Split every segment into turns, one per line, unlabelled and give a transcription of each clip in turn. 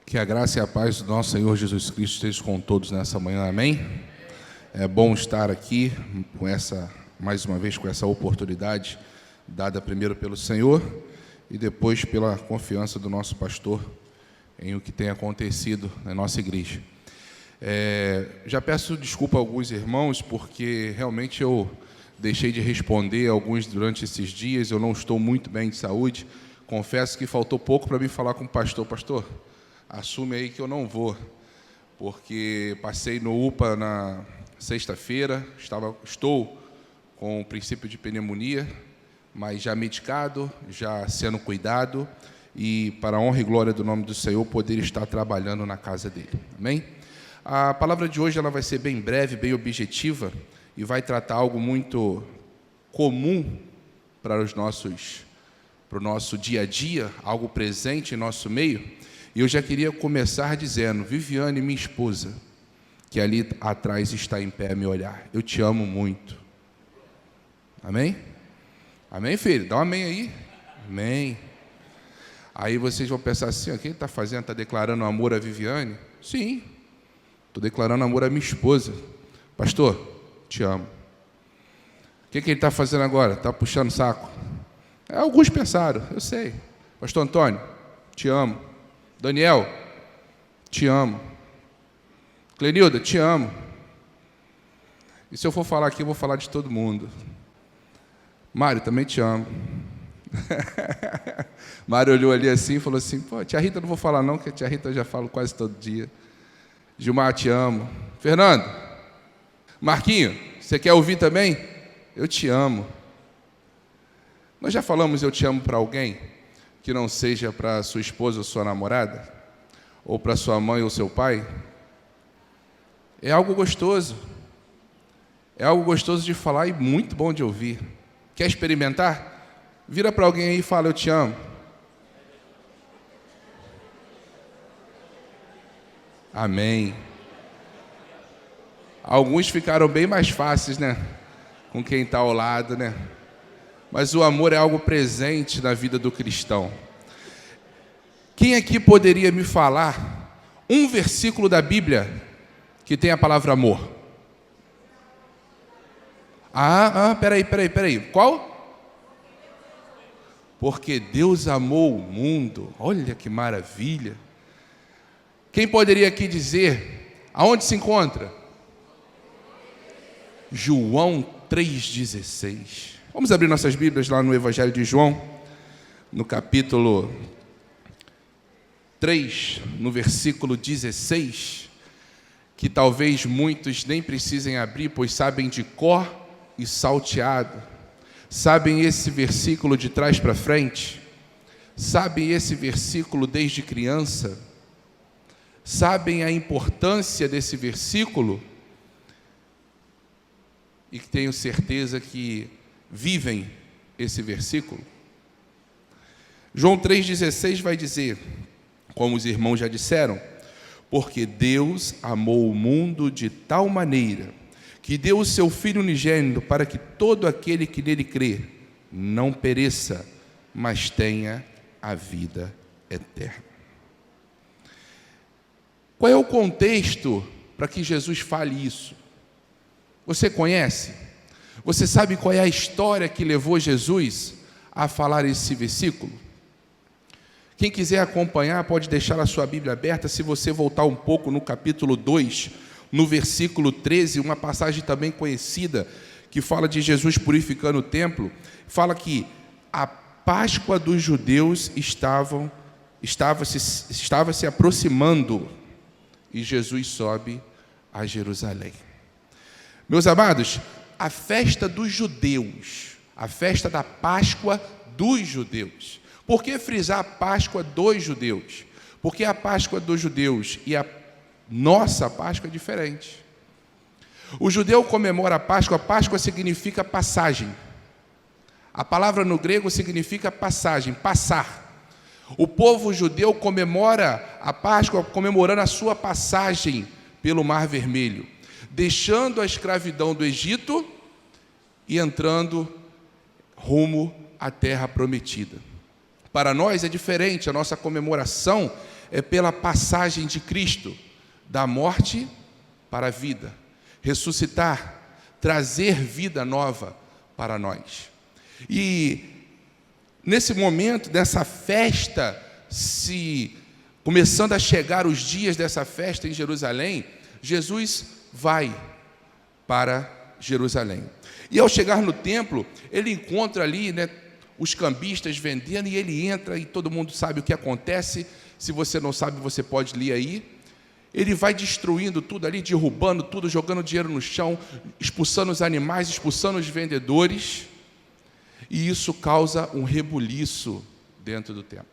Que a graça e a paz do nosso Senhor Jesus Cristo estejam com todos nessa manhã, amém? É bom estar aqui mais uma vez com essa oportunidade dada primeiro pelo Senhor e depois pela confiança do nosso pastor em o que tem acontecido na nossa igreja. Já peço desculpa a alguns irmãos, porque realmente eu deixei de responder alguns durante esses dias, eu não estou muito bem de saúde. Confesso que faltou pouco para mim falar com o pastor. Pastor, assume aí que eu não vou, porque passei no UPA na sexta-feira, estou com o princípio de pneumonia, mas já medicado, já sendo cuidado, e para a honra e glória do nome do Senhor, poder estar trabalhando na casa dele. Amém? A palavra de hoje ela vai ser bem breve, bem objetiva, e vai tratar algo muito comum para o nosso dia a dia, algo presente em nosso meio. E eu já queria começar dizendo: Viviane, minha esposa, que ali atrás está em pé a me olhar, eu te amo muito. Amém? Amém, filho? Dá um amém aí. Amém. Aí vocês vão pensar assim: o que ele está fazendo? Está declarando amor a Viviane? Sim, estou declarando amor à minha esposa. Pastor, te amo. O que ele está fazendo agora? Está puxando o saco? Alguns pensaram, eu sei. Pastor Antônio, te amo. Daniel, te amo. Clenilda, te amo. E se eu for falar aqui, eu vou falar de todo mundo. Mário, também te amo. Mário olhou ali assim e falou assim: pô, tia Rita não vou falar não, porque a tia Rita eu já falo quase todo dia. Gilmar, te amo. Fernando, Marquinho, você quer ouvir também? Eu te amo. Nós já falamos eu te amo para alguém que não seja para sua esposa ou sua namorada, ou para sua mãe ou seu pai? É algo gostoso. É algo gostoso de falar e muito bom de ouvir. Quer experimentar? Vira para alguém aí e fala: eu te amo. Amém. Alguns ficaram bem mais fáceis, né? Com quem está ao lado, né? Mas o amor é algo presente na vida do cristão. Quem aqui poderia me falar um versículo da Bíblia que tem a palavra amor? Peraí. Qual? Porque Deus amou o mundo. Olha que maravilha. Quem poderia aqui dizer aonde se encontra? João 3,16. Vamos abrir nossas Bíblias lá no Evangelho de João, no capítulo 3, no versículo 16, que talvez muitos nem precisem abrir, pois sabem de cor e salteado. Sabem esse versículo de trás para frente? Sabem esse versículo desde criança? Sabem a importância desse versículo? E que tenho certeza que vivem esse versículo. João 3,16 vai dizer, como os irmãos já disseram: porque Deus amou o mundo de tal maneira que deu o seu Filho unigênito para que todo aquele que nele crê não pereça, mas tenha a vida eterna. Qual é o contexto para que Jesus fale isso? Você conhece? Você sabe qual é a história que levou Jesus a falar esse versículo? Quem quiser acompanhar pode deixar a sua Bíblia aberta. Se você voltar um pouco no capítulo 2, no versículo 13, uma passagem também conhecida, que fala de Jesus purificando o templo, fala que a Páscoa dos judeus estava se aproximando e Jesus sobe a Jerusalém. Meus amados, a festa dos judeus, a festa da Páscoa dos judeus. Por que frisar a Páscoa dos judeus? Porque a Páscoa dos judeus e a nossa Páscoa é diferente. O judeu comemora a Páscoa significa passagem. A palavra no grego significa passagem, passar. O povo judeu comemora a Páscoa comemorando a sua passagem pelo Mar Vermelho, deixando a escravidão do Egito e entrando rumo à terra prometida. Para nós é diferente, a nossa comemoração é pela passagem de Cristo da morte para a vida, ressuscitar, trazer vida nova para nós. E nesse momento, dessa festa, começando a chegar os dias dessa festa em Jerusalém, Jesus vai para Jerusalém. E ao chegar no templo, ele encontra ali, os cambistas vendendo, e ele entra e todo mundo sabe o que acontece. Se você não sabe, você pode ler aí. Ele vai destruindo tudo ali, derrubando tudo, jogando dinheiro no chão, expulsando os animais, expulsando os vendedores. E isso causa um rebuliço dentro do templo.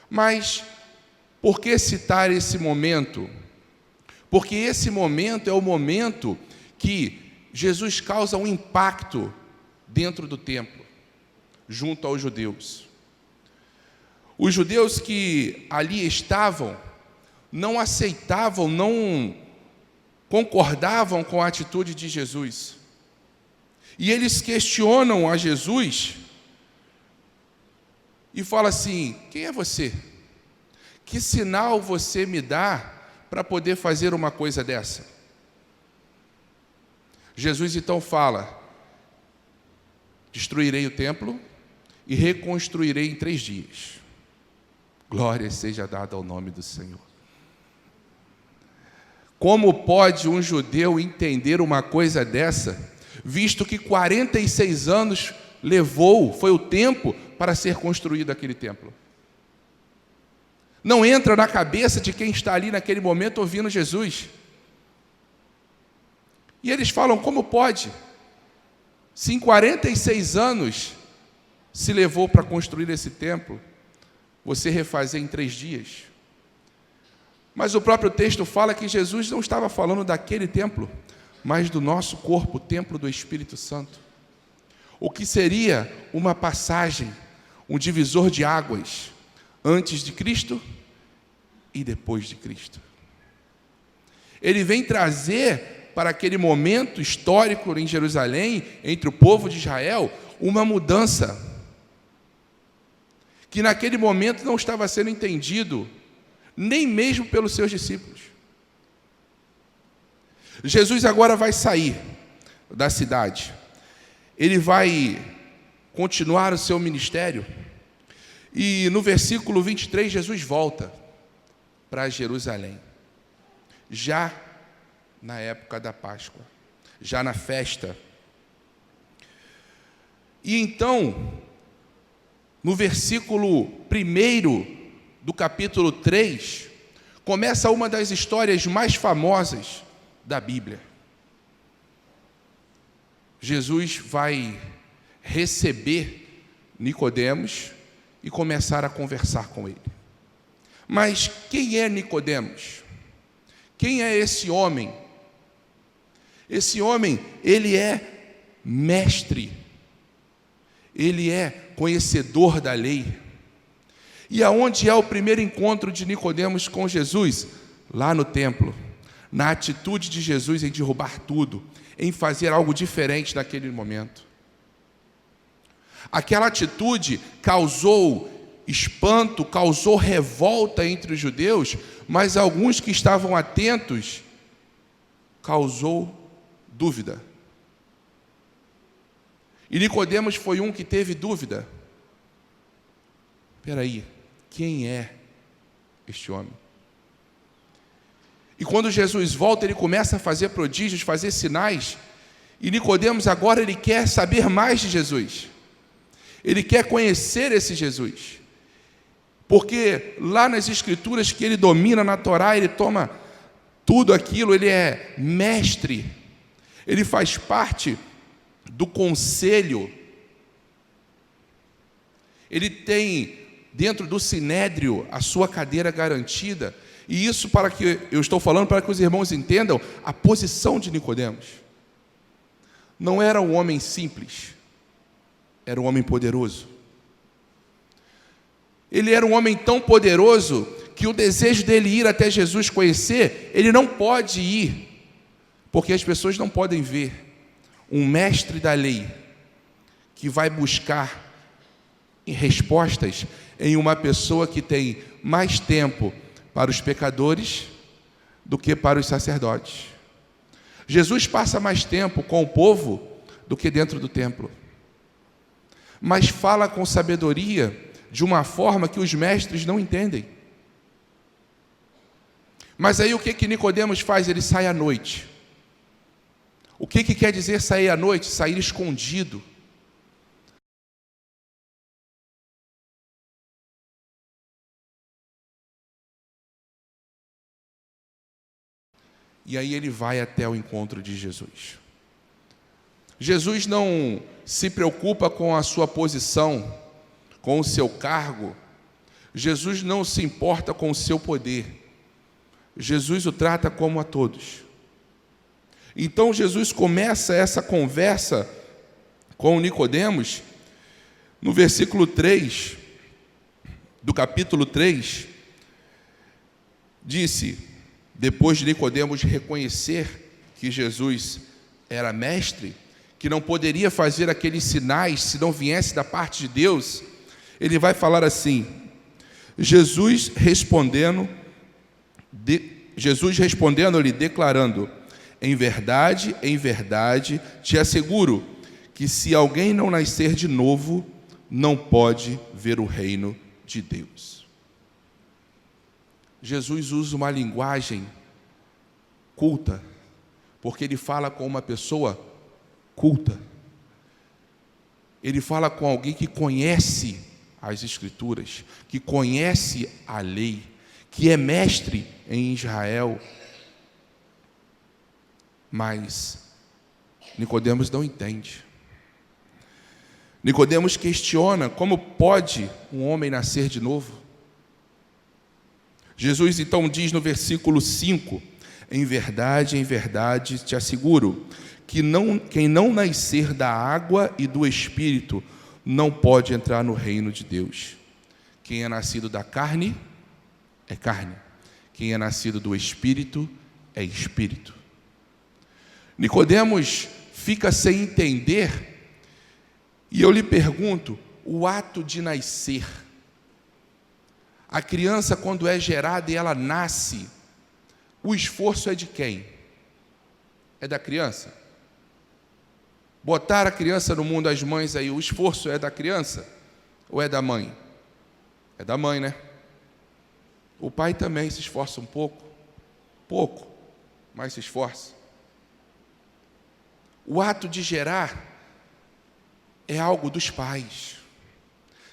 Mas por que citar esse momento? Porque esse momento é o momento que Jesus causa um impacto dentro do templo, junto aos judeus. Os judeus que ali estavam não aceitavam, não concordavam com a atitude de Jesus. E eles questionam a Jesus e falam assim: quem é você? Que sinal você me dá para poder fazer uma coisa dessa? Jesus então fala: destruirei o templo e reconstruirei em 3 dias. Glória seja dada ao nome do Senhor. Como pode um judeu entender uma coisa dessa, visto que 46 anos foi o tempo para ser construído aquele templo? Não entra na cabeça de quem está ali naquele momento ouvindo Jesus. E eles falam: como pode? Se em 46 anos se levou para construir esse templo, você refazer em 3 dias? Mas o próprio texto fala que Jesus não estava falando daquele templo, mas do nosso corpo, o templo do Espírito Santo. O que seria uma passagem, um divisor de águas, antes de Cristo e depois de Cristo. Ele vem trazer para aquele momento histórico em Jerusalém, entre o povo de Israel, uma mudança, que naquele momento não estava sendo entendido, nem mesmo pelos seus discípulos. Jesus agora vai sair da cidade, ele vai continuar o seu ministério, e no versículo 23, Jesus volta para Jerusalém, já na época da Páscoa, já na festa. E então, no versículo 1 do capítulo 3, começa uma das histórias mais famosas da Bíblia. Jesus vai receber Nicodemos e começar a conversar com ele. Mas quem é Nicodemos? Quem é esse homem? Esse homem, ele é mestre, ele é conhecedor da lei. E aonde é o primeiro encontro de Nicodemos com Jesus? Lá no templo, na atitude de Jesus em derrubar tudo, em fazer algo diferente naquele momento. Aquela atitude causou espanto, causou revolta entre os judeus, mas alguns que estavam atentos, causou dúvida. E Nicodemos foi um que teve dúvida. Espera aí, quem é este homem? E quando Jesus volta, ele começa a fazer prodígios, fazer sinais, e Nicodemos agora ele quer saber mais de Jesus. Ele quer conhecer esse Jesus. Porque lá nas Escrituras que ele domina na Torá, ele toma tudo aquilo, ele é mestre. Ele faz parte do conselho. Ele tem dentro do sinédrio a sua cadeira garantida. E isso eu estou falando para que os irmãos entendam a posição de Nicodemos. Não era um homem simples, era um homem poderoso. Ele era um homem tão poderoso que o desejo dele ir até Jesus conhecer, ele não pode ir, porque as pessoas não podem ver um mestre da lei que vai buscar respostas em uma pessoa que tem mais tempo para os pecadores do que para os sacerdotes. Jesus passa mais tempo com o povo do que dentro do templo, mas fala com sabedoria de uma forma que os mestres não entendem. Mas aí o que Nicodemos faz? Ele sai à noite. O que quer dizer sair à noite? Sair escondido. E aí ele vai até o encontro de Jesus. Jesus não se preocupa com a sua posição, com o seu cargo. Jesus não se importa com o seu poder. Jesus o trata como a todos. Então Jesus começa essa conversa com Nicodemos no versículo 3 do capítulo 3. Disse, depois de Nicodemos reconhecer que Jesus era mestre, que não poderia fazer aqueles sinais se não viesse da parte de Deus, ele vai falar assim: Jesus respondendo-lhe, declarando: em verdade, te asseguro que se alguém não nascer de novo, não pode ver o reino de Deus. Jesus usa uma linguagem culta, porque ele fala com uma pessoa culta. Ele fala com alguém que conhece as Escrituras, que conhece a lei, que é mestre em Israel. Mas Nicodemos não entende. Nicodemos questiona como pode um homem nascer de novo. Jesus então diz no versículo 5: em verdade, te asseguro que quem não nascer da água e do Espírito não pode entrar no reino de Deus. Quem é nascido da carne é carne, quem é nascido do Espírito é Espírito. Nicodemos fica sem entender, e eu lhe pergunto: o ato de nascer, a criança quando é gerada e ela nasce, o esforço é de quem? É da criança? Botar a criança no mundo, as mães aí, o esforço é da criança ou é da mãe? É da mãe, né? O pai também se esforça um pouco, mas se esforça. O ato de gerar é algo dos pais,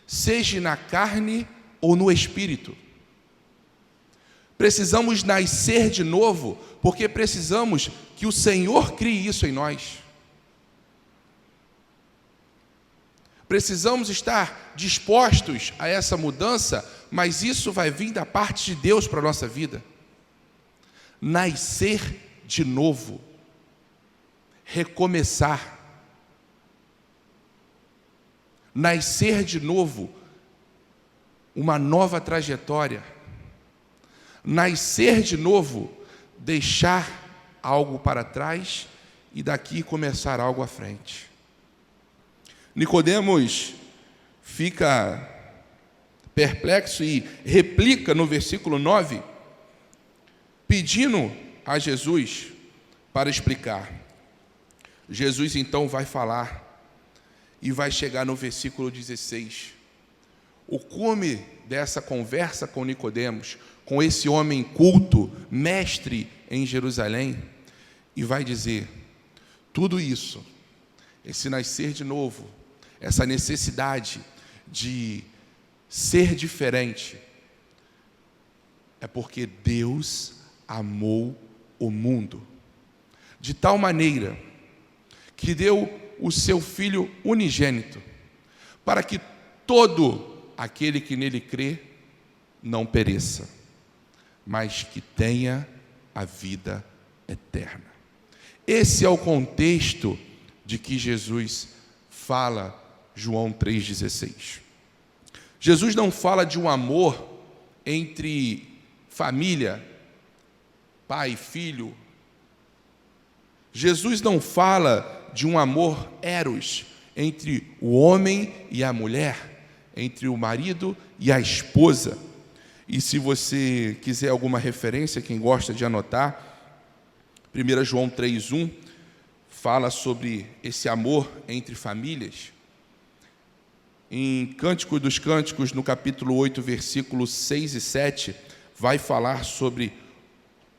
seja na carne ou no espírito. Precisamos nascer de novo, porque precisamos que o Senhor crie isso em nós. Precisamos estar dispostos a essa mudança, mas isso vai vir da parte de Deus para a nossa vida. Nascer de novo, recomeçar. Nascer de novo, uma nova trajetória. Nascer de novo, deixar algo para trás e daqui começar algo à frente. Nicodemos fica perplexo e replica no versículo 9, pedindo a Jesus para explicar. Jesus então vai falar e vai chegar no versículo 16. O cume dessa conversa com Nicodemos, com esse homem culto, mestre em Jerusalém, e vai dizer: tudo isso, esse nascer de novo, essa necessidade de ser diferente, é porque Deus amou o mundo de tal maneira que deu o seu Filho unigênito, para que todo aquele que nele crê não pereça, mas que tenha a vida eterna. Esse é o contexto de que Jesus fala, João 3,16. Jesus não fala de um amor entre família, pai e filho. Jesus não fala de um amor eros entre o homem e a mulher, entre o marido e a esposa. E se você quiser alguma referência, quem gosta de anotar, 1 João 3,1 fala sobre esse amor entre famílias. Em Cântico dos Cânticos, no capítulo 8, versículos 6 e 7, vai falar sobre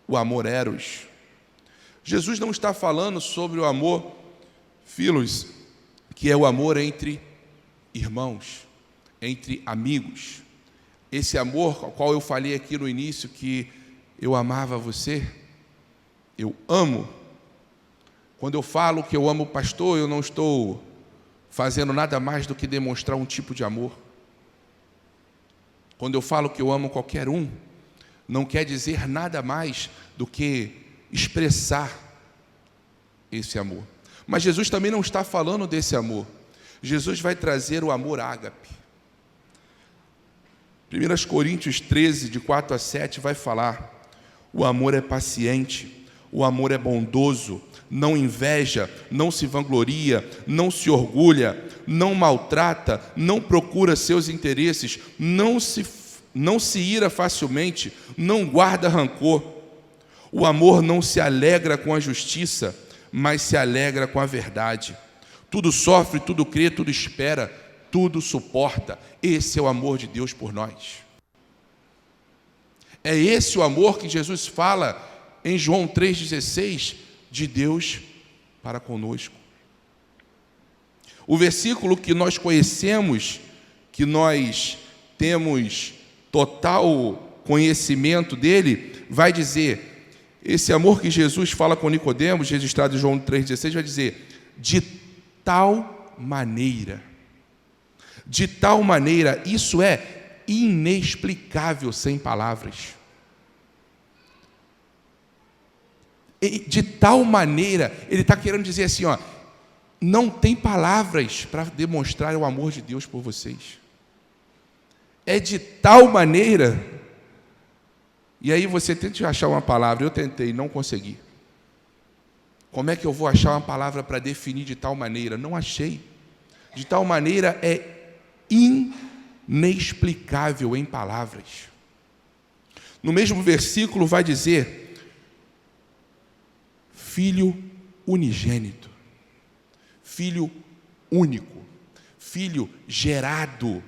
o amor eros. Jesus não está falando sobre o amor philos, que é o amor entre irmãos, entre amigos. Esse amor ao qual eu falei aqui no início, que eu amava você, eu amo. Quando eu falo que eu amo o pastor, eu não estou fazendo nada mais do que demonstrar um tipo de amor. Quando eu falo que eu amo qualquer um, não quer dizer nada mais do que expressar esse amor. Mas Jesus também não está falando desse amor. Jesus vai trazer o amor ágape. 1 Coríntios 13, de 4 a 7, vai falar: o amor é paciente, o amor é bondoso, não inveja, não se vangloria, não se orgulha, não maltrata, não procura seus interesses, não se ira facilmente, não guarda rancor. O amor não se alegra com a justiça, mas se alegra com a verdade. Tudo sofre, tudo crê, tudo espera, tudo suporta. Esse é o amor de Deus por nós. É esse o amor que Jesus fala em João 3,16, de Deus para conosco. O versículo que nós conhecemos, que nós temos total conhecimento dele, vai dizer, esse amor que Jesus fala com Nicodemos, registrado em João 3,16, vai dizer, de tal maneira, isso é inexplicável sem palavras. De tal maneira, ele está querendo dizer assim, ó, não tem palavras para demonstrar o amor de Deus por vocês. É de tal maneira. E aí você tenta achar uma palavra. Eu tentei, não consegui. Como é que eu vou achar uma palavra para definir de tal maneira? Não achei. De tal maneira é inexplicável em palavras. No mesmo versículo vai dizer, Filho unigênito, Filho único, Filho gerado.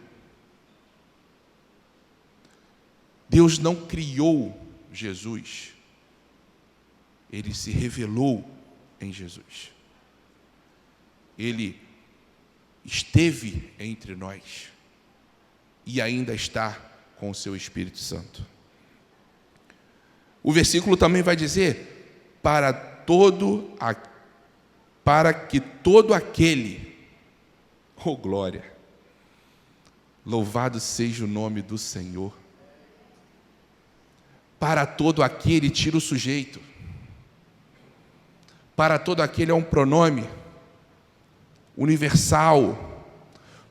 Deus não criou Jesus, Ele se revelou em Jesus. Ele esteve entre nós e ainda está com o seu Espírito Santo. O versículo também vai dizer, para que todo aquele, oh glória, louvado seja o nome do Senhor, para todo aquele, tira o sujeito, para todo aquele é um pronome universal,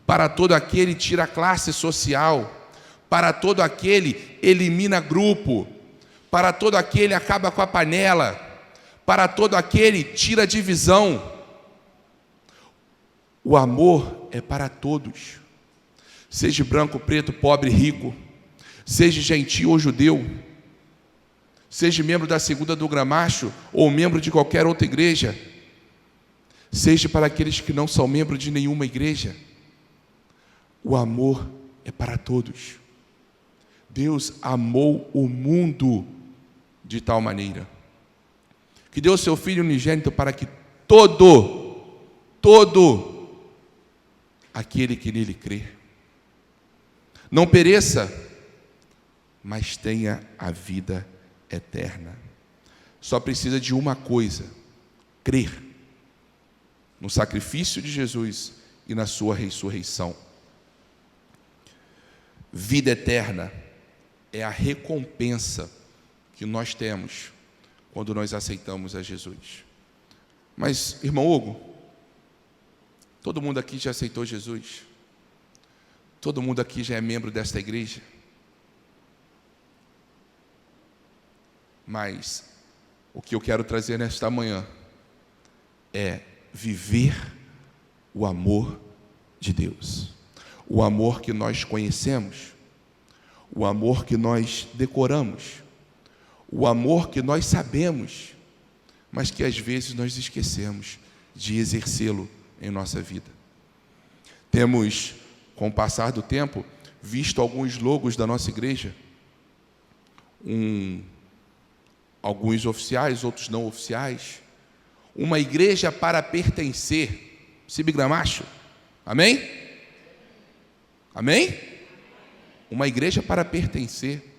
para todo aquele tira a classe social, para todo aquele elimina grupo, para todo aquele acaba com a panela, para todo aquele tira a divisão. O amor é para todos, seja branco, preto, pobre, rico, seja gentil ou judeu, seja membro da Segunda do Gramacho ou membro de qualquer outra igreja, seja para aqueles que não são membros de nenhuma igreja. O amor é para todos. Deus amou o mundo de tal maneira que deu seu Filho unigênito para que todo aquele que nele crê não pereça, mas tenha a vida eterna. Só precisa de uma coisa: crer no sacrifício de Jesus e na sua ressurreição. Vida eterna é a recompensa que nós temos quando nós aceitamos a Jesus. Mas, irmão Hugo, todo mundo aqui já aceitou Jesus? Todo mundo aqui já é membro desta igreja? Mas o que eu quero trazer nesta manhã é viver o amor de Deus. o amor que nós conhecemos, o amor que nós decoramos, o amor que nós sabemos, mas que às vezes nós esquecemos de exercê-lo em nossa vida. Temos, com o passar do tempo, visto alguns logos da nossa igreja, alguns oficiais, outros não oficiais, uma igreja para pertencer, Sibigramacho, amém? Amém? Uma igreja para pertencer,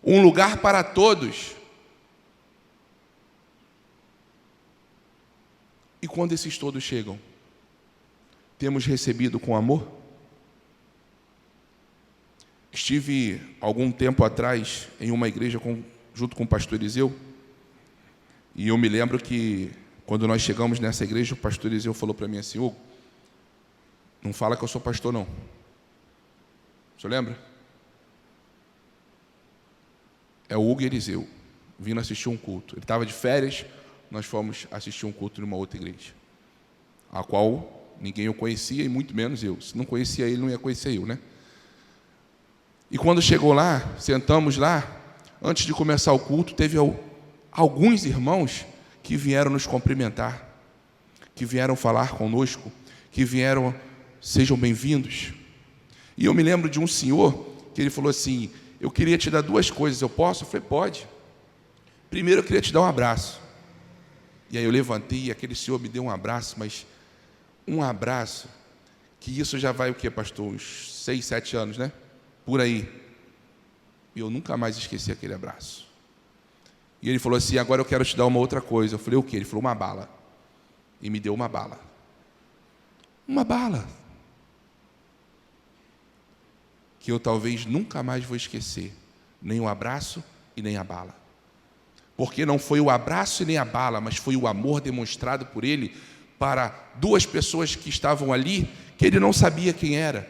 um lugar para todos. E quando esses todos chegam, temos recebido com amor? Estive, algum tempo atrás, em uma igreja junto com o pastor Eliseu, e eu me lembro que, quando nós chegamos nessa igreja, o pastor Eliseu falou para mim assim: Hugo, não fala que eu sou pastor, não. O senhor lembra? É o Hugo Eliseu, vindo assistir um culto. Ele estava de férias, nós fomos assistir um culto numa outra igreja, a qual ninguém o conhecia, e muito menos eu. Se não conhecia ele, não ia conhecer eu, né? E quando chegou lá, sentamos lá, antes de começar o culto, teve alguns irmãos que vieram nos cumprimentar, que vieram falar conosco, que vieram, sejam bem-vindos. E eu me lembro de um senhor, que ele falou assim: eu queria te dar duas coisas, eu posso? Eu falei: pode. Primeiro eu queria te dar um abraço. E aí eu levantei e aquele senhor me deu um abraço, mas um abraço, que isso já vai o quê, pastor? Uns 6, 7 anos, né? Por aí. E eu nunca mais esqueci aquele abraço. E ele falou assim: agora eu quero te dar uma outra coisa. Eu falei: o quê? Ele falou: uma bala. E me deu uma bala. Uma bala. Que eu talvez nunca mais vou esquecer. Nem o abraço e nem a bala. Porque não foi o abraço e nem a bala, mas foi o amor demonstrado por ele para duas pessoas que estavam ali, que ele não sabia quem era,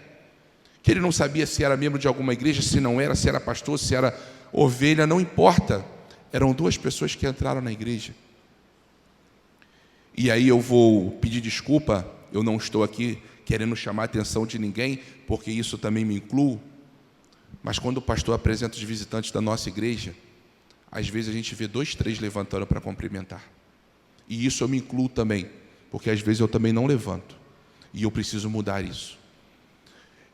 que ele não sabia se era membro de alguma igreja, se não era, se era pastor, se era ovelha, não importa. Eram duas pessoas que entraram na igreja. E aí eu vou pedir desculpa, eu não estou aqui querendo chamar a atenção de ninguém, porque isso também me inclui, mas quando o pastor apresenta os visitantes da nossa igreja, às vezes a gente vê 2, 3 levantando para cumprimentar. E isso eu me incluo também, porque às vezes eu também não levanto. E eu preciso mudar isso.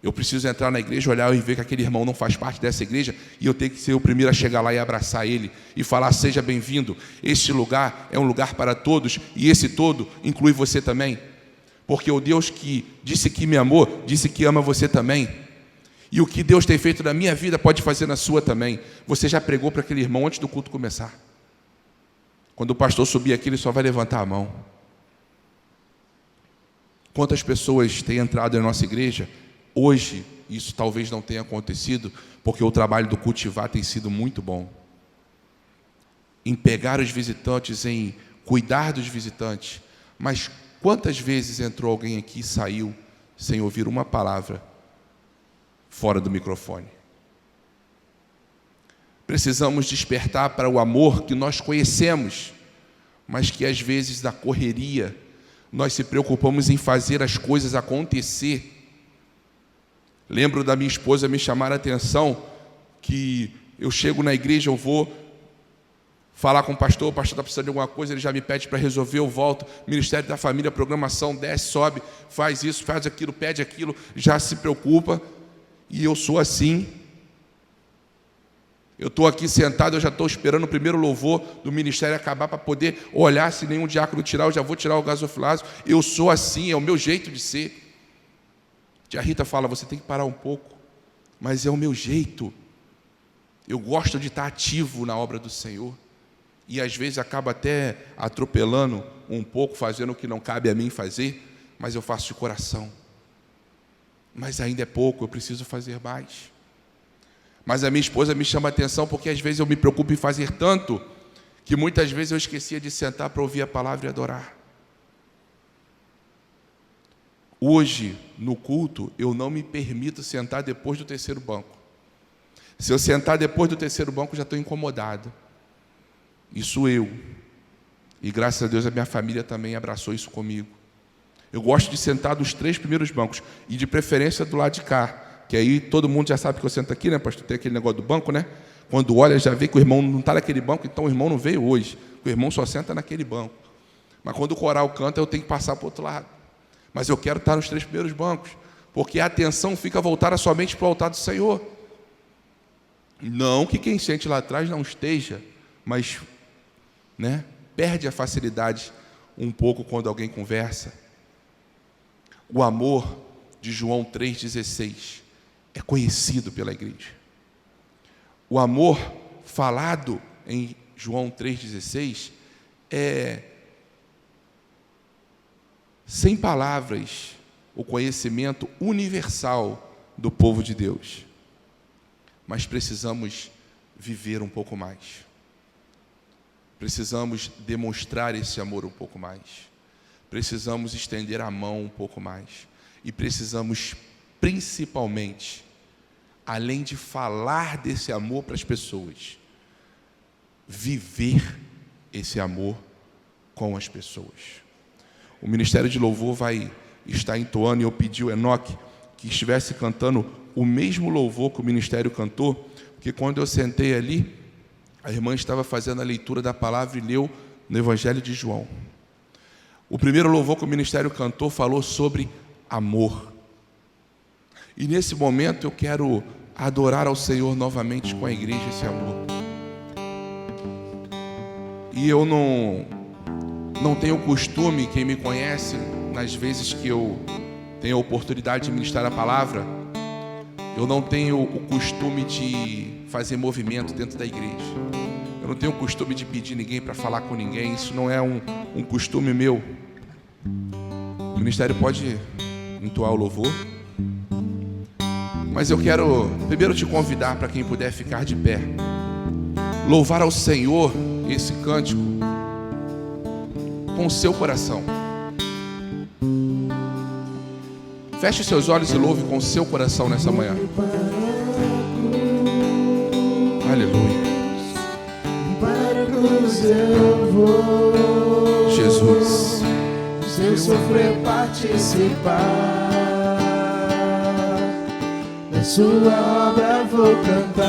Eu preciso entrar na igreja, olhar e ver que aquele irmão não faz parte dessa igreja, e eu tenho que ser o primeiro a chegar lá e abraçar ele, e falar: seja bem-vindo, este lugar é um lugar para todos, e esse todo inclui você também. Porque o Deus que disse que me amou, disse que ama você também. E o que Deus tem feito na minha vida pode fazer na sua também. Você já pregou para aquele irmão antes do culto começar. Quando o pastor subir aqui, ele só vai levantar a mão. Quantas pessoas têm entrado na nossa igreja? Hoje, isso talvez não tenha acontecido, porque o trabalho do cultivar tem sido muito bom. Em pegar os visitantes, em cuidar dos visitantes. Mas quantas vezes entrou alguém aqui e saiu sem ouvir uma palavra fora do microfone? Precisamos despertar para o amor que nós conhecemos, mas que às vezes na correria nós se preocupamos em fazer as coisas acontecer. Lembro da minha esposa me chamar a atenção que eu chego na igreja, eu vou falar com o pastor está precisando de alguma coisa, ele já me pede para resolver, eu volto, Ministério da Família, programação, desce, sobe, faz isso, faz aquilo, pede aquilo, já se preocupa. E eu sou assim. Eu estou aqui sentado, eu já estou esperando o primeiro louvor do ministério acabar para poder olhar, se nenhum diácono tirar, eu já vou tirar o gasofilazo. Eu sou assim, é o meu jeito de ser. Tia Rita fala: você tem que parar um pouco, mas é o meu jeito. Eu gosto de estar ativo na obra do Senhor, e às vezes acaba até atropelando um pouco, fazendo o que não cabe a mim fazer, mas eu faço de coração. Mas ainda é pouco, eu preciso fazer mais. Mas a minha esposa me chama a atenção, porque às vezes eu me preocupo em fazer tanto, que muitas vezes eu esquecia de sentar para ouvir a palavra e adorar. Hoje, no culto, eu não me permito sentar depois do terceiro banco. Se eu sentar depois do terceiro banco, já estou incomodado. Isso eu. E graças a Deus a minha família também abraçou isso comigo. Eu gosto de sentar dos 3 primeiros bancos, e de preferência do lado de cá, que aí todo mundo já sabe que eu sento aqui, né, pastor? Tem aquele negócio do banco, né? Quando olha, já vê que o irmão não está naquele banco, então o irmão não veio hoje. O irmão só senta naquele banco. Mas quando o coral canta, eu tenho que passar para o outro lado. Mas eu quero estar nos 3 primeiros bancos, porque a atenção fica voltada somente para o altar do Senhor. Não que quem sente lá atrás não esteja, mas, né, perde a facilidade um pouco quando alguém conversa. O amor de João 3,16 é conhecido pela igreja. O amor falado em João 3,16 é, sem palavras, o conhecimento universal do povo de Deus. Mas precisamos viver um pouco mais. Precisamos demonstrar esse amor um pouco mais. Precisamos estender a mão um pouco mais. E precisamos, principalmente, além de falar desse amor para as pessoas, viver esse amor com as pessoas. O Ministério de Louvor vai estar entoando, e eu pedi ao Enoque que estivesse cantando o mesmo louvor que o Ministério cantou, porque quando eu sentei ali, a irmã estava fazendo a leitura da palavra e leu no Evangelho de João. O primeiro louvor que o Ministério cantou falou sobre amor. E nesse momento eu quero adorar ao Senhor novamente com a igreja esse amor. E eu não tenho costume, quem me conhece, nas vezes que eu tenho a oportunidade de ministrar a palavra, eu não tenho o costume de fazer movimento dentro da igreja. Eu não tenho o costume de pedir ninguém para falar com ninguém. Isso não é um costume meu. O ministério pode entoar o louvor, mas eu quero primeiro te convidar, para quem puder ficar de pé, louvar ao Senhor esse cântico com o seu coração. Feche seus olhos e louve com o seu coração nessa manhã. Aleluia.
Para a cruz eu vou,
Jesus.
Seu sofrer participar, da sua obra vou cantar,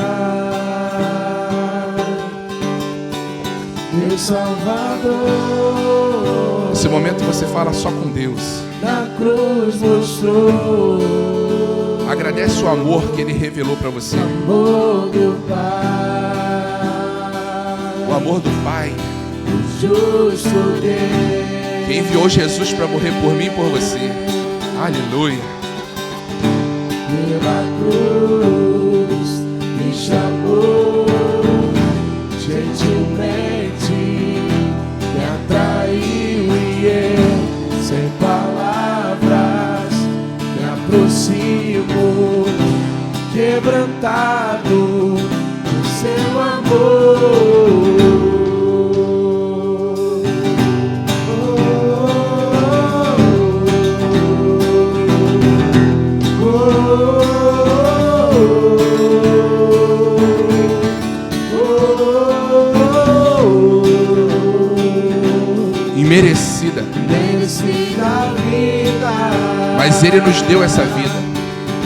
meu Salvador.
Nesse momento você fala só com Deus.
Na cruz mostrou,
agradece o amor que Ele revelou para você.
amor do Pai,
O amor do Pai,
o justo Deus,
que enviou Jesus para morrer por mim e por você. Aleluia.
pela cruz me chamou, gentilmente me atraiu, e eu, sem palavras, me aproximo, quebrantado do seu amor.
Imerecida,
Merecida vida,
mas Ele nos deu essa vida.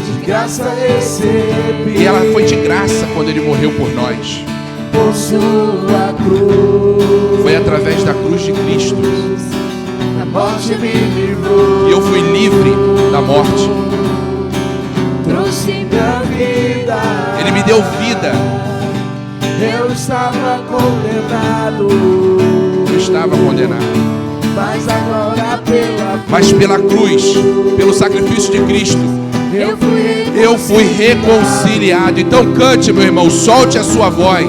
de graça recebi,
E ela foi de graça quando Ele morreu por nós.
por sua cruz.
Foi através da cruz de Cristo
A morte me livrou,
que eu fui livre da morte.
trouxe minha vida.
Ele me deu vida.
Eu estava condenado,
Eu estava condenado,
mas
pela cruz, pelo sacrifício de Cristo, eu fui reconciliado. Então cante, meu irmão, solte a sua voz.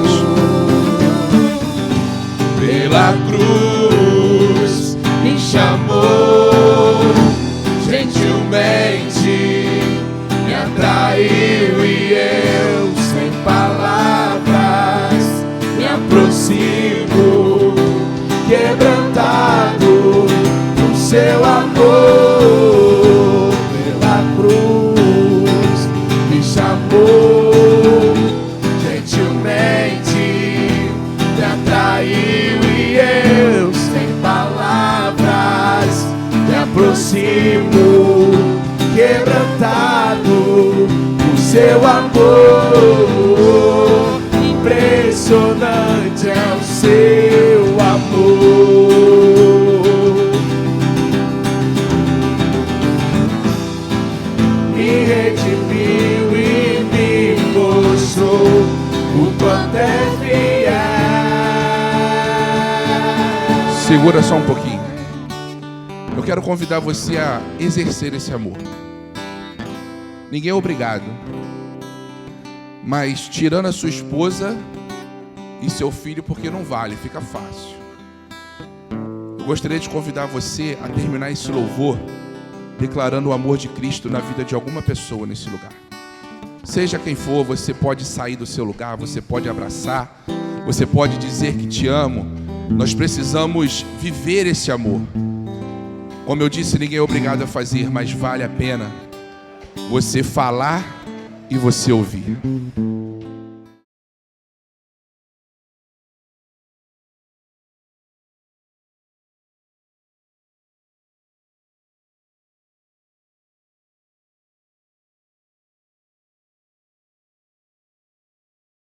Pela cruz me chamou, gentilmente me atraiu, e eu, sem palavras, me aproximo, quebrantado do seu amor. Pela cruz me chamou, gentilmente me atraiu, e eu, sem palavras, quebrantado, o seu amor, impressionante é o seu amor. Me redimiu e me mostrou o quanto é fiel.
Segura só um pouquinho. Eu quero convidar você a exercer esse amor. Ninguém é obrigado, mas tirando a sua esposa e seu filho, porque não vale, fica fácil. Eu gostaria de convidar você a terminar esse louvor declarando o amor de Cristo na vida de alguma pessoa nesse lugar. Seja quem for, você pode sair do seu lugar, você pode abraçar, você pode dizer que te amo. Nós precisamos viver esse amor. Como eu disse, ninguém é obrigado a fazer, mas vale a pena você falar e você ouvir.